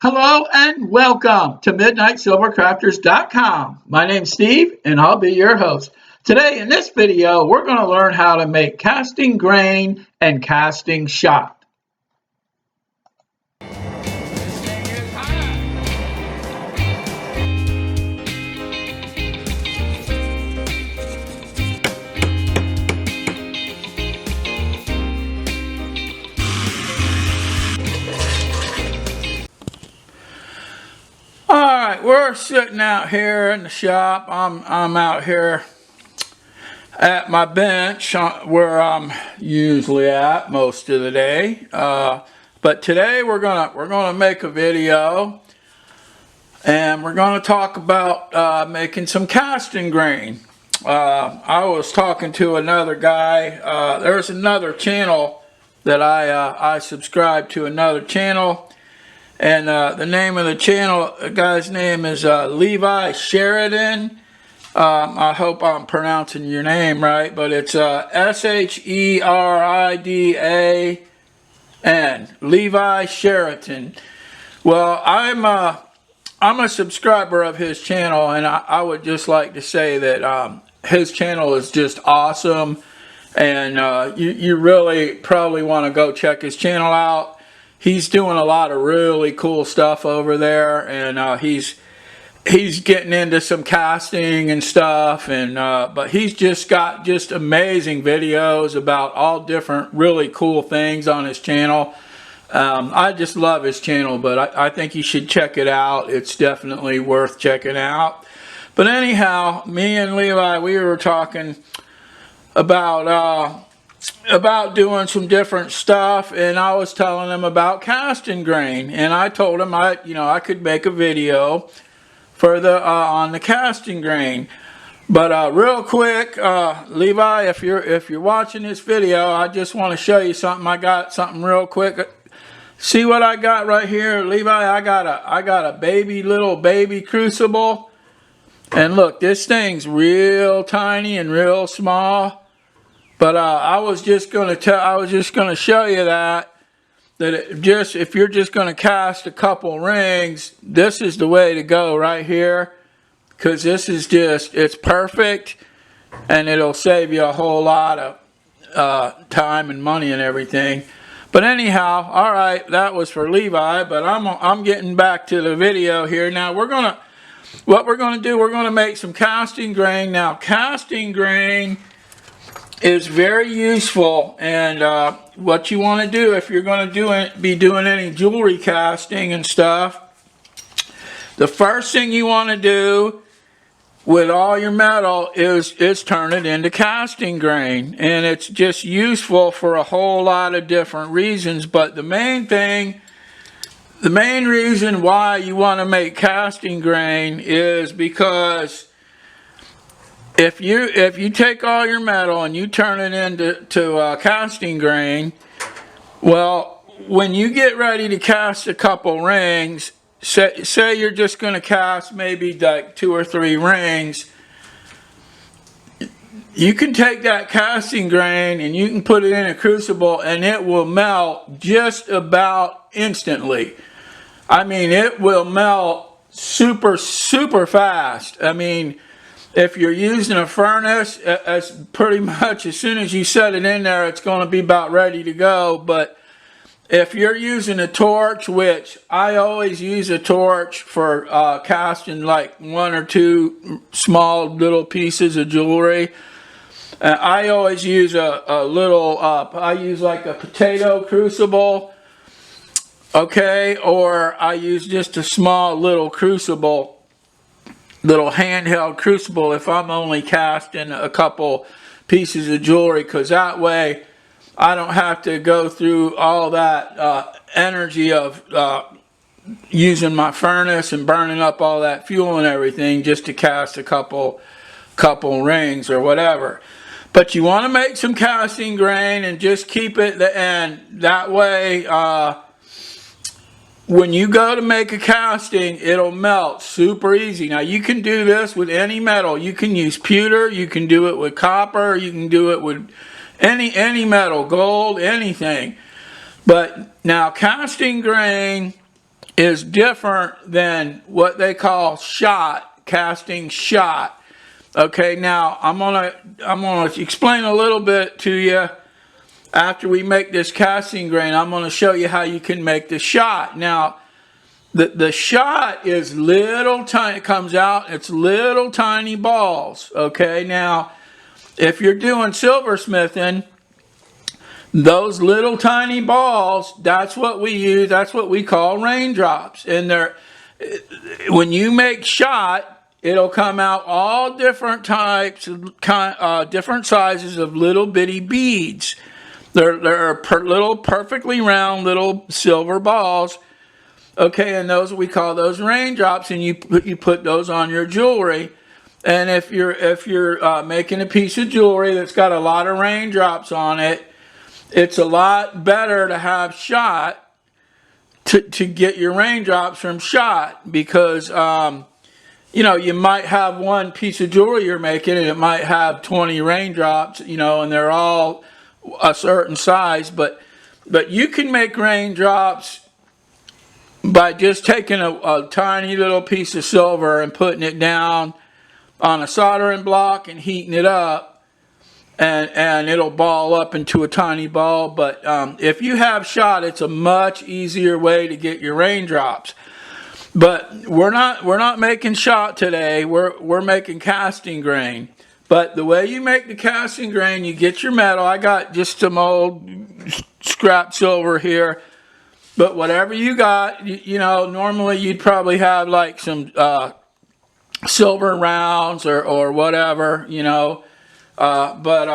Hello and welcome to MidnightSilverCrafters.com. My name's Steve and I'll be your host. Today in this video, we're going to learn how to make casting grain and casting shot. Alright, we're sitting out here in the shop. I'm out here at my bench where I'm usually at most of the day. But today we're gonna make a video and we're gonna talk about making some casting grain. I was talking to another guy. There's another channel that I subscribe to, another channel. And the name of the channel, the guy's name is Levi Sheridan. I hope I'm pronouncing your name right, but it's S-H-E-R-I-D-A-N, Levi Sheridan. Well, I'm a subscriber of his channel, and I would just like to say that his channel is just awesome, and you really probably want to go check his channel out. He's doing a lot of really cool stuff over there, and he's getting into some casting and stuff, and but he's just got amazing videos about all different really cool things on his channel. I just love his channel, but I think you should check it out. It's definitely worth checking out. But anyhow, me and Levi, we were talking about doing some different stuff, and I was telling him about casting grain, and I told him I could make a video for the on the casting grain. But real quick, Levi, if you're watching this video, I just want to show you something. I got something real quick. See what I got right here, Levi? I got a little baby crucible, and look, this thing's real tiny and real small. But I was just going to show you that if you're just going to cast a couple rings, this is the way to go right here, because this is it's perfect, and it'll save you a whole lot of time and money and everything. But anyhow, all right, that was for Levi. But I'm getting back to the video here now. What we're gonna do? We're gonna make some casting grain. Now, casting grain is very useful, and what you want to do if you're going to be doing any jewelry casting and stuff, the first thing you want to do with all your metal is turn it into casting grain, and it's just useful for a whole lot of different reasons. But the main reason why you want to make casting grain is because if you take all your metal and you turn it into casting grain, well, when you get ready to cast a couple rings, say you're just going to cast maybe like 2 or 3 rings, you can take that casting grain and you can put it in a crucible, and it will melt just about instantly. I mean, it will melt super fast. I mean, if you're using a furnace, it's pretty much as soon as you set it in there, it's going to be about ready to go. But if you're using a torch, which I always use a torch for casting like 1 or 2 small little pieces of jewelry, I always use a little, I use like a potato crucible, okay, or I use just a small little crucible, little handheld crucible if I'm only casting a couple pieces of jewelry, because that way I don't have to go through all that energy of using my furnace and burning up all that fuel and everything just to cast a couple rings or whatever. But you want to make some casting grain and just keep it the end. That way when you go to make a casting, it'll melt super easy. Now, you can do this with any metal. You can use pewter, you can do it with copper, you can do it with any metal, gold, anything. But now, casting grain is different than what they call shot, casting shot. Okay, now I'm gonna explain a little bit to you. After we make this casting grain, I'm gonna show you how you can make the shot. Now, the shot is little tiny, it comes out, it's little tiny balls. Okay, now if you're doing silversmithing, those little tiny balls, that's what we use, that's what we call raindrops. And they're, when you make shot, it'll come out all different types, different sizes of little bitty beads. They're little perfectly round little silver balls. Okay, and those, we call those raindrops, and you put those on your jewelry. And if you're making a piece of jewelry that's got a lot of raindrops on it, it's a lot better to have shot to get your raindrops from shot, because you know, you might have one piece of jewelry you're making and it might have 20 raindrops, you know, and they're all a certain size, but you can make raindrops by just taking a tiny little piece of silver and putting it down on a soldering block and heating it up, and it'll ball up into a tiny ball. But if you have shot, it's a much easier way to get your raindrops. But we're not making shot today. We're making casting grain. But the way you make the casting grain, you get your metal. I got just some old scrap silver here. But whatever you got, you know, normally you'd probably have like some silver rounds or whatever, you know. But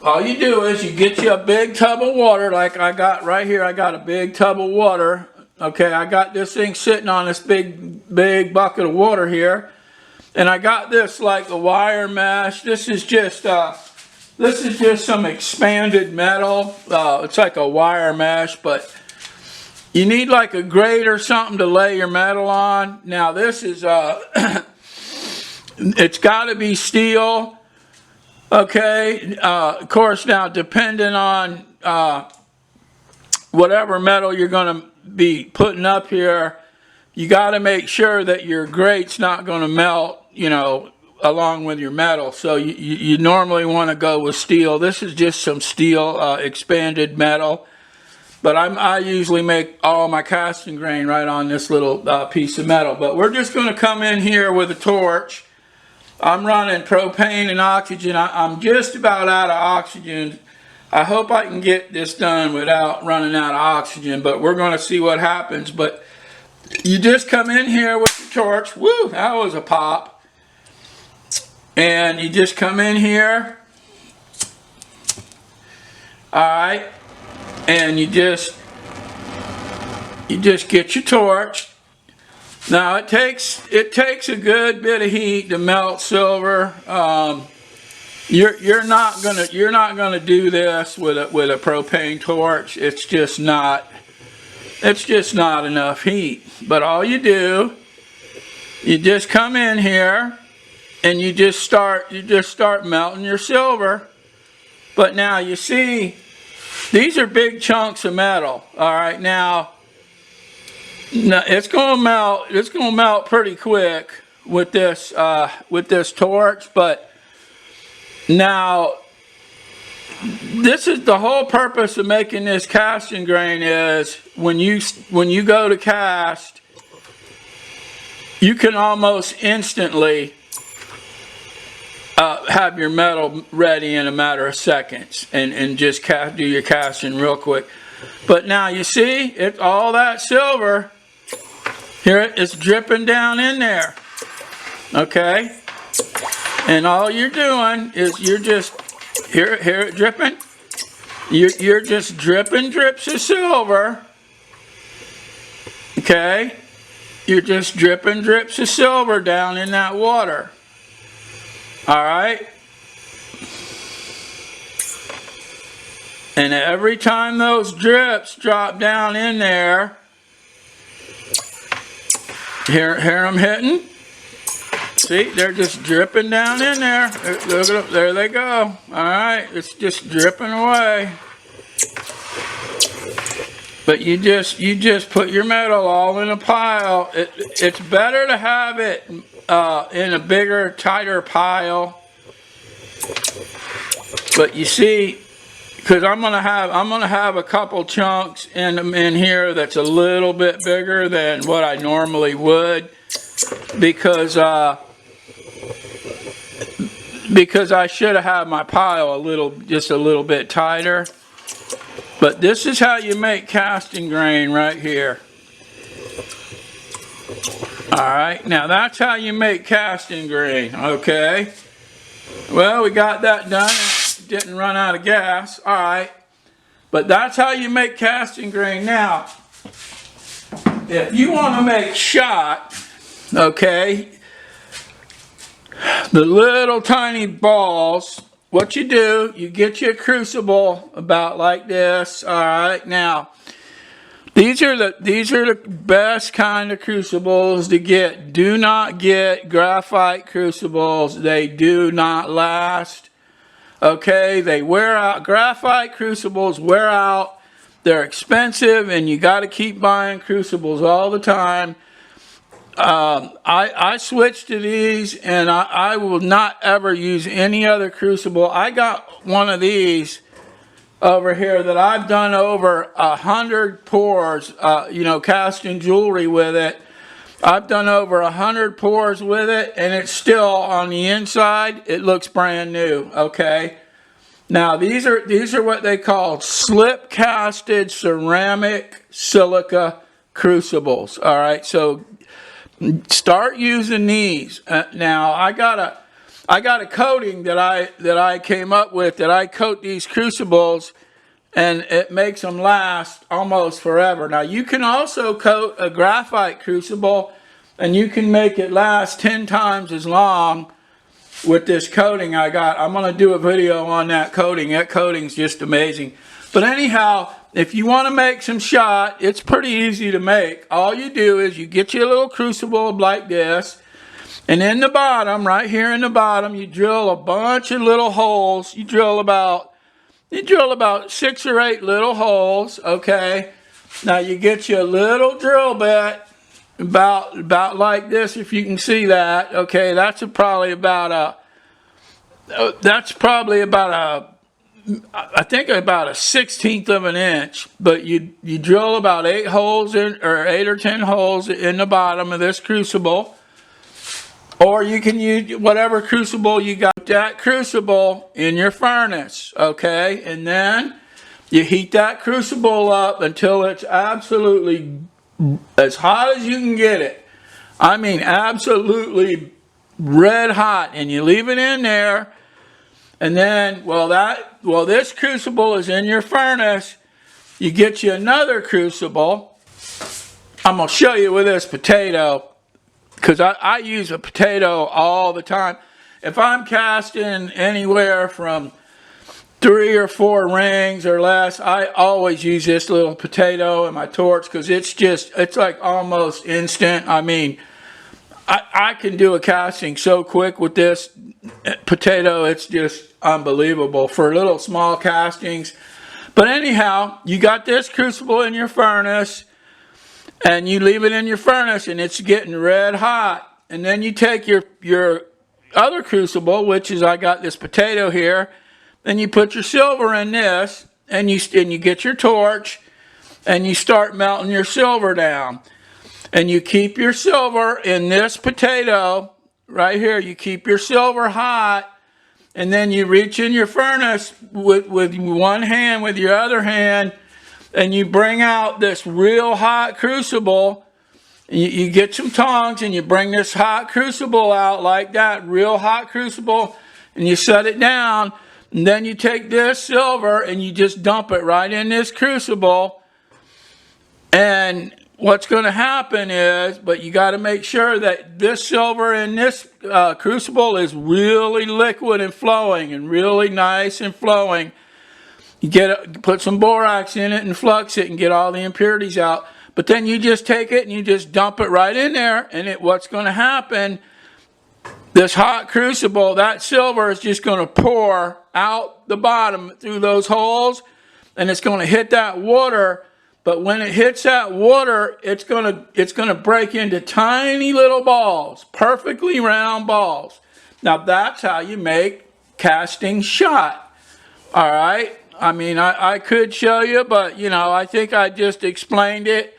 all you do is you get you a big tub of water, like I got right here. I got a big tub of water. Okay, I got this thing sitting on this big bucket of water here. And I got this like a wire mesh. This is just some expanded metal. It's like a wire mesh, but you need like a grate or something to lay your metal on. Now this is, it's got to be steel. Okay, of course now depending on whatever metal you're going to be putting up here, you got to make sure that your grate's not going to melt, you know, along with your metal. So you normally want to go with steel. This is just some steel expanded metal. But I usually make all my casting grain right on this little piece of metal. But we're just going to come in here with a torch. I'm running propane and oxygen. I'm just about out of oxygen. I hope I can get this done without running out of oxygen, but we're going to see what happens. But you just come in here with the torch. Woo, that was a pop. And you just come in here. All right. And you just get your torch. Now it takes a good bit of heat to melt silver. You're not gonna do this with a propane torch. It's just not enough heat. But all you do, you just come in here and you just start melting your silver. But now you see, these are big chunks of metal. All right, now it's gonna melt pretty quick with this torch. But now this is the whole purpose of making this casting grain, is when you go to cast, you can almost instantly have your metal ready in a matter of seconds and just do your casting real quick. But now you see, it's all that silver here, it's dripping down in there. Okay, and all you're doing is you're just hear it dripping. You're just dripping drips of silver. Okay, you're just dripping drips of silver down in that water. All right, and every time those drips drop down in there, hear them hitting. See, they're just dripping down in there. Look at them, there they go. All right, it's just dripping away. But you just put your metal all in a pile. It's better to have it in a bigger, tighter pile. But you see, because I'm gonna have a couple chunks in here that's a little bit bigger than what I normally would, because I should have had my pile just a little bit tighter. But this is how you make casting grain right here. Alright, now that's how you make casting grain, okay? Well, we got that done. Didn't run out of gas. Alright, but that's how you make casting grain. Now, if you want to make shot, okay, the little tiny balls, what you do, you get your crucible about like this. All right, now these are the best kind of crucibles to get. Do not get graphite crucibles. They do not last. Okay, they wear out. Graphite crucibles wear out. They're expensive, and you got to keep buying crucibles all the time. I switched to these, and I will not ever use any other crucible. I got one of these over here that I've done over 100 pours, casting jewelry with it. I've done over 100 pours with it, and it's still on the inside. It looks brand new. Okay. Now these are what they call slip casted ceramic silica crucibles. All right, so start using these. Now I got a coating that I came up with, that I coat these crucibles, and it makes them last almost forever. Now you can also coat a graphite crucible, and you can make it last 10 times as long with this coating I got. I'm going to do a video on that coating. That coating's just amazing. But anyhow, if you want to make some shot, it's pretty easy to make. All you do is you get your little crucible like this, and in the bottom, right here in the bottom, you drill a bunch of little holes. You drill about 6 or 8 little holes, okay? Now you get your little drill bit about like this, if you can see that, okay? That's probably about a I think about a 1/16 of an inch, but you drill about 8 holes in, or 8 or 10 holes in the bottom of this crucible, or you can use whatever crucible you got. That crucible in your furnace, okay, and then you heat that crucible up until it's absolutely as hot as you can get it. I mean, absolutely red hot, and you leave it in there. And then, while this crucible is in your furnace, you get you another crucible. I'm going to show you with this potato, because I use a potato all the time. If I'm casting anywhere from 3 or 4 rings or less, I always use this little potato in my torch, because it's like almost instant. I mean, I can do a casting so quick with this potato, it's just unbelievable for little small castings. But anyhow, you got this crucible in your furnace, and you leave it in your furnace, and it's getting red hot. And then you take your other crucible, which is, I got this potato here, and you put your silver in this, and you get your torch, and you start melting your silver down. And you keep your silver in this potato right here. You keep your silver hot, and then you reach in your furnace with one hand, with your other hand, and you bring out this real hot crucible. You get some tongs, and you bring this hot crucible out like that, real hot crucible, and you set it down. And then you take this silver, and you just dump it right in this crucible. And what's going to happen is, but you got to make sure that this silver in this crucible is really liquid and flowing, and really nice and flowing. You put some borax in it and flux it and get all the impurities out. But then you just take it and you just dump it right in there, and what's going to happen, this hot crucible, that silver is just going to pour out the bottom through those holes, and it's going to hit that water but when it hits that water, it's gonna break into tiny little balls, perfectly round balls. Now that's how you make casting shot. All right. I mean, I could show you, but you know, I think I just explained it.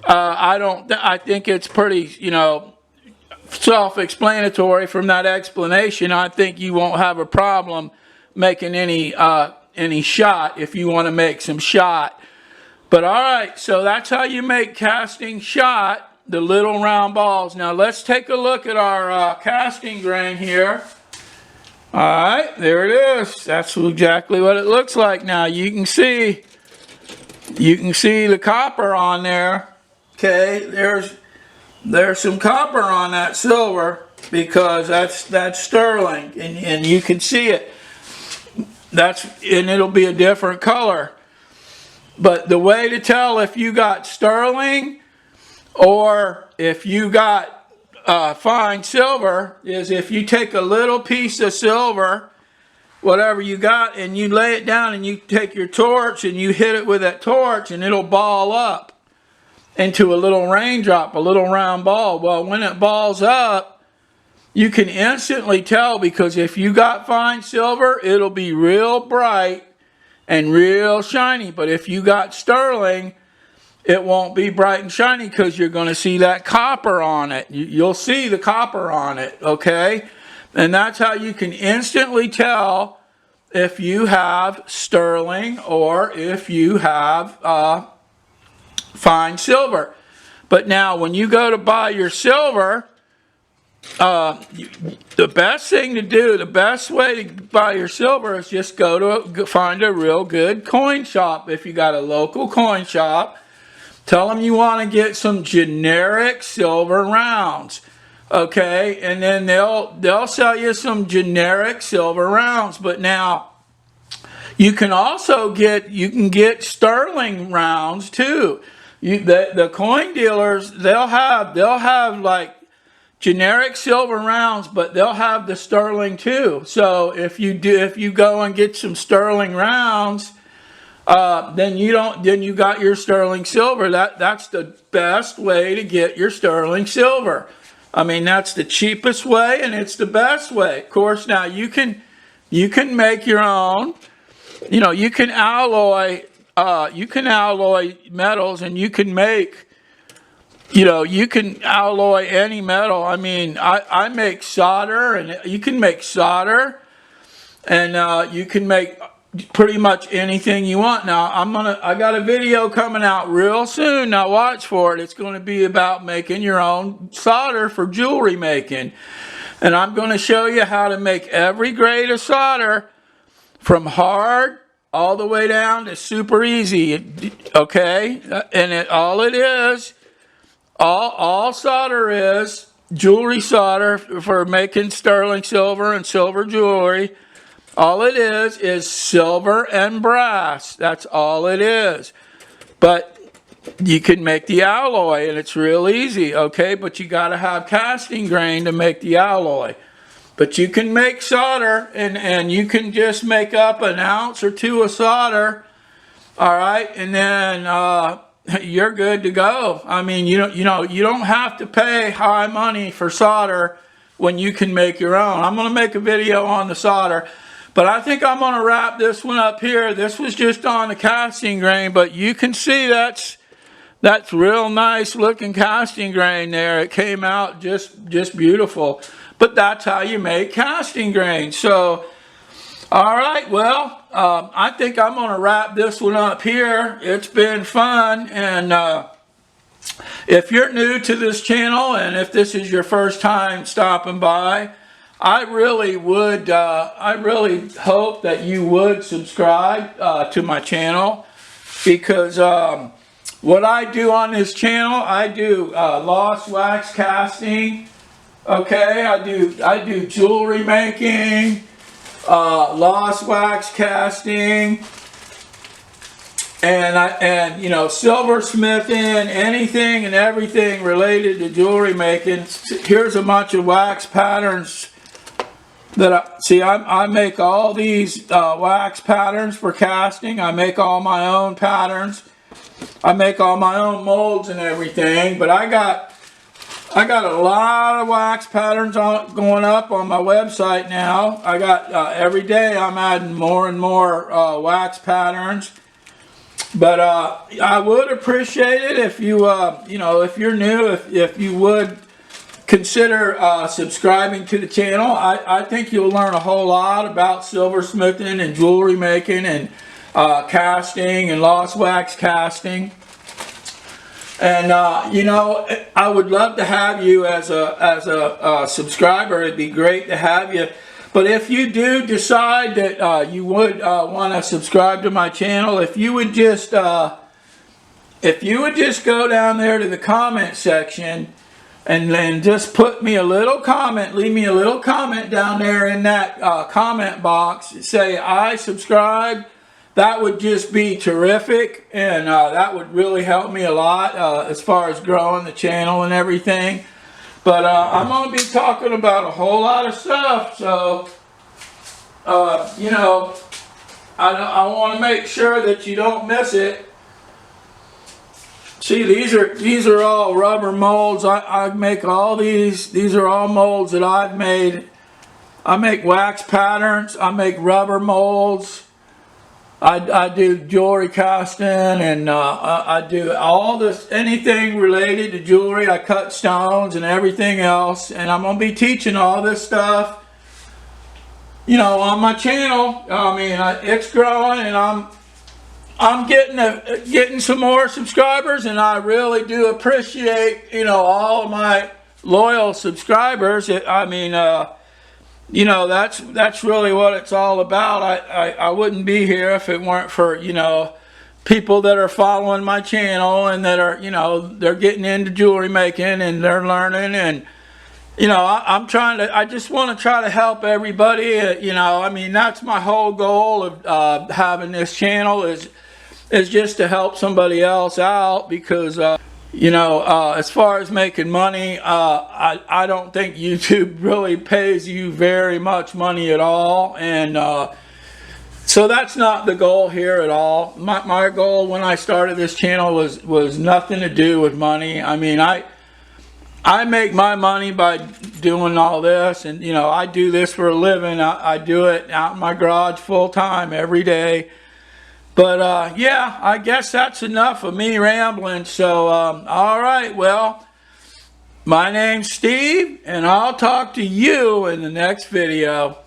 I think it's pretty, you know, self-explanatory from that explanation. I think you won't have a problem making any shot if you want to make some shot. But all right, so that's how you make casting shot, the little round balls. Now let's take a look at our casting grain here. All right, there it is. That's exactly what it looks like. Now you can see the copper on there. Okay, there's some copper on that silver because that's sterling, and you can see it. And it'll be a different color. But the way to tell if you got sterling or if you got fine silver is if you take a little piece of silver, whatever you got, and you lay it down and you take your torch and you hit it with that torch and it'll ball up into a little raindrop, a little round ball. Well, when it balls up, you can instantly tell, because if you got fine silver, it'll be real bright and real shiny. But if you got sterling, it won't be bright and shiny because you're going to see that copper on it. You'll see the copper on it, okay? And that's how you can instantly tell if you have sterling or if you have fine silver. But now when you go to buy your silver, the best thing to do, the best way to buy your silver is just find a real good coin shop. If you got a local coin shop, tell them you want to get some generic silver rounds, okay? And then they'll sell you some generic silver rounds. But now you can also get sterling rounds too. The coin dealers, they'll have like generic silver rounds, but they'll have the sterling too. So if you go and get some sterling rounds, then you got your sterling silver. That's the best way to get your sterling silver. I mean, that's the cheapest way and it's the best way. Of course, now you can make your own. You know, you can alloy metals, and you can make, you know, you can alloy any metal. I mean, I make solder, and you can make solder, and you can make pretty much anything you want. Now I got a video coming out real soon. Now watch for it. It's going to be about making your own solder for jewelry making, and I'm going to show you how to make every grade of solder from hard all the way down to super easy, okay? And all solder is jewelry solder for making sterling silver and silver jewelry. All it is silver and brass. That's all it is. But you can make the alloy, and it's real easy, okay? But you got to have casting grain to make the alloy. But you can make solder, and you can just make up an ounce or two of solder, all right? And then you're good to go. I mean, you don't have to pay high money for solder when you can make your own. I'm going to make a video on the solder, but I think I'm going to wrap this one up here. This was just on the casting grain, but you can see that's real nice looking casting grain there. It came out just beautiful. But that's how you make casting grain. So, all right, well, I think I'm going to wrap this one up here. It's been fun, and if you're new to this channel, and if this is your first time stopping by, I really hope that you would subscribe to my channel, because what I do on this channel, I do lost wax casting. Okay, I do jewelry making, lost wax casting, and you know, silversmithing, anything and everything related to jewelry making. Here's a bunch of wax patterns that I make all these wax patterns for casting. I make all my own patterns. I make all my own molds and everything, but I got a lot of wax patterns going up on my website now. I got every day I'm adding more and more wax patterns. But I would appreciate it if you, you know, if you're new, if you would consider subscribing to the channel. I think you'll learn a whole lot about silversmithing and jewelry making and casting and lost wax casting. And you know, I would love to have you as a subscriber. It'd be great to have you. But if you do decide that you would want to subscribe to my channel, if you would just go down there to the comment section and then just put me a little comment, leave me a little comment down there in that comment box, say I subscribe. That would just be terrific, and that would really help me a lot as far as growing the channel and everything. But I'm going to be talking about a whole lot of stuff, so you know, I want to make sure that you don't miss it. See, these are all rubber molds. I make all these. These are all molds that I've made. I make wax patterns. I make rubber molds. I do jewelry casting, and I do all this, anything related to jewelry. I cut stones and everything else, and I'm going to be teaching all this stuff, you know, on my channel. I mean, it's growing, and I'm getting some more subscribers, and I really do appreciate, you know, all of my loyal subscribers. I mean, you know, that's really what it's all about. I wouldn't be here if it weren't for, you know, people that are following my channel and that are, you know, they're getting into jewelry making and they're learning. And, you know, I just want to try to help everybody. You know, I mean, that's my whole goal of having this channel is just to help somebody else out, because you know, as far as making money, I don't think YouTube really pays you very much money at all, and so that's not the goal here at all. My goal when I started this channel was nothing to do with money. I mean, I make my money by doing all this, and you know, I do this for a living. I do it out in my garage full time every day. But yeah, I guess that's enough of me rambling. So all right, well, my name's Steve, and I'll talk to you in the next video.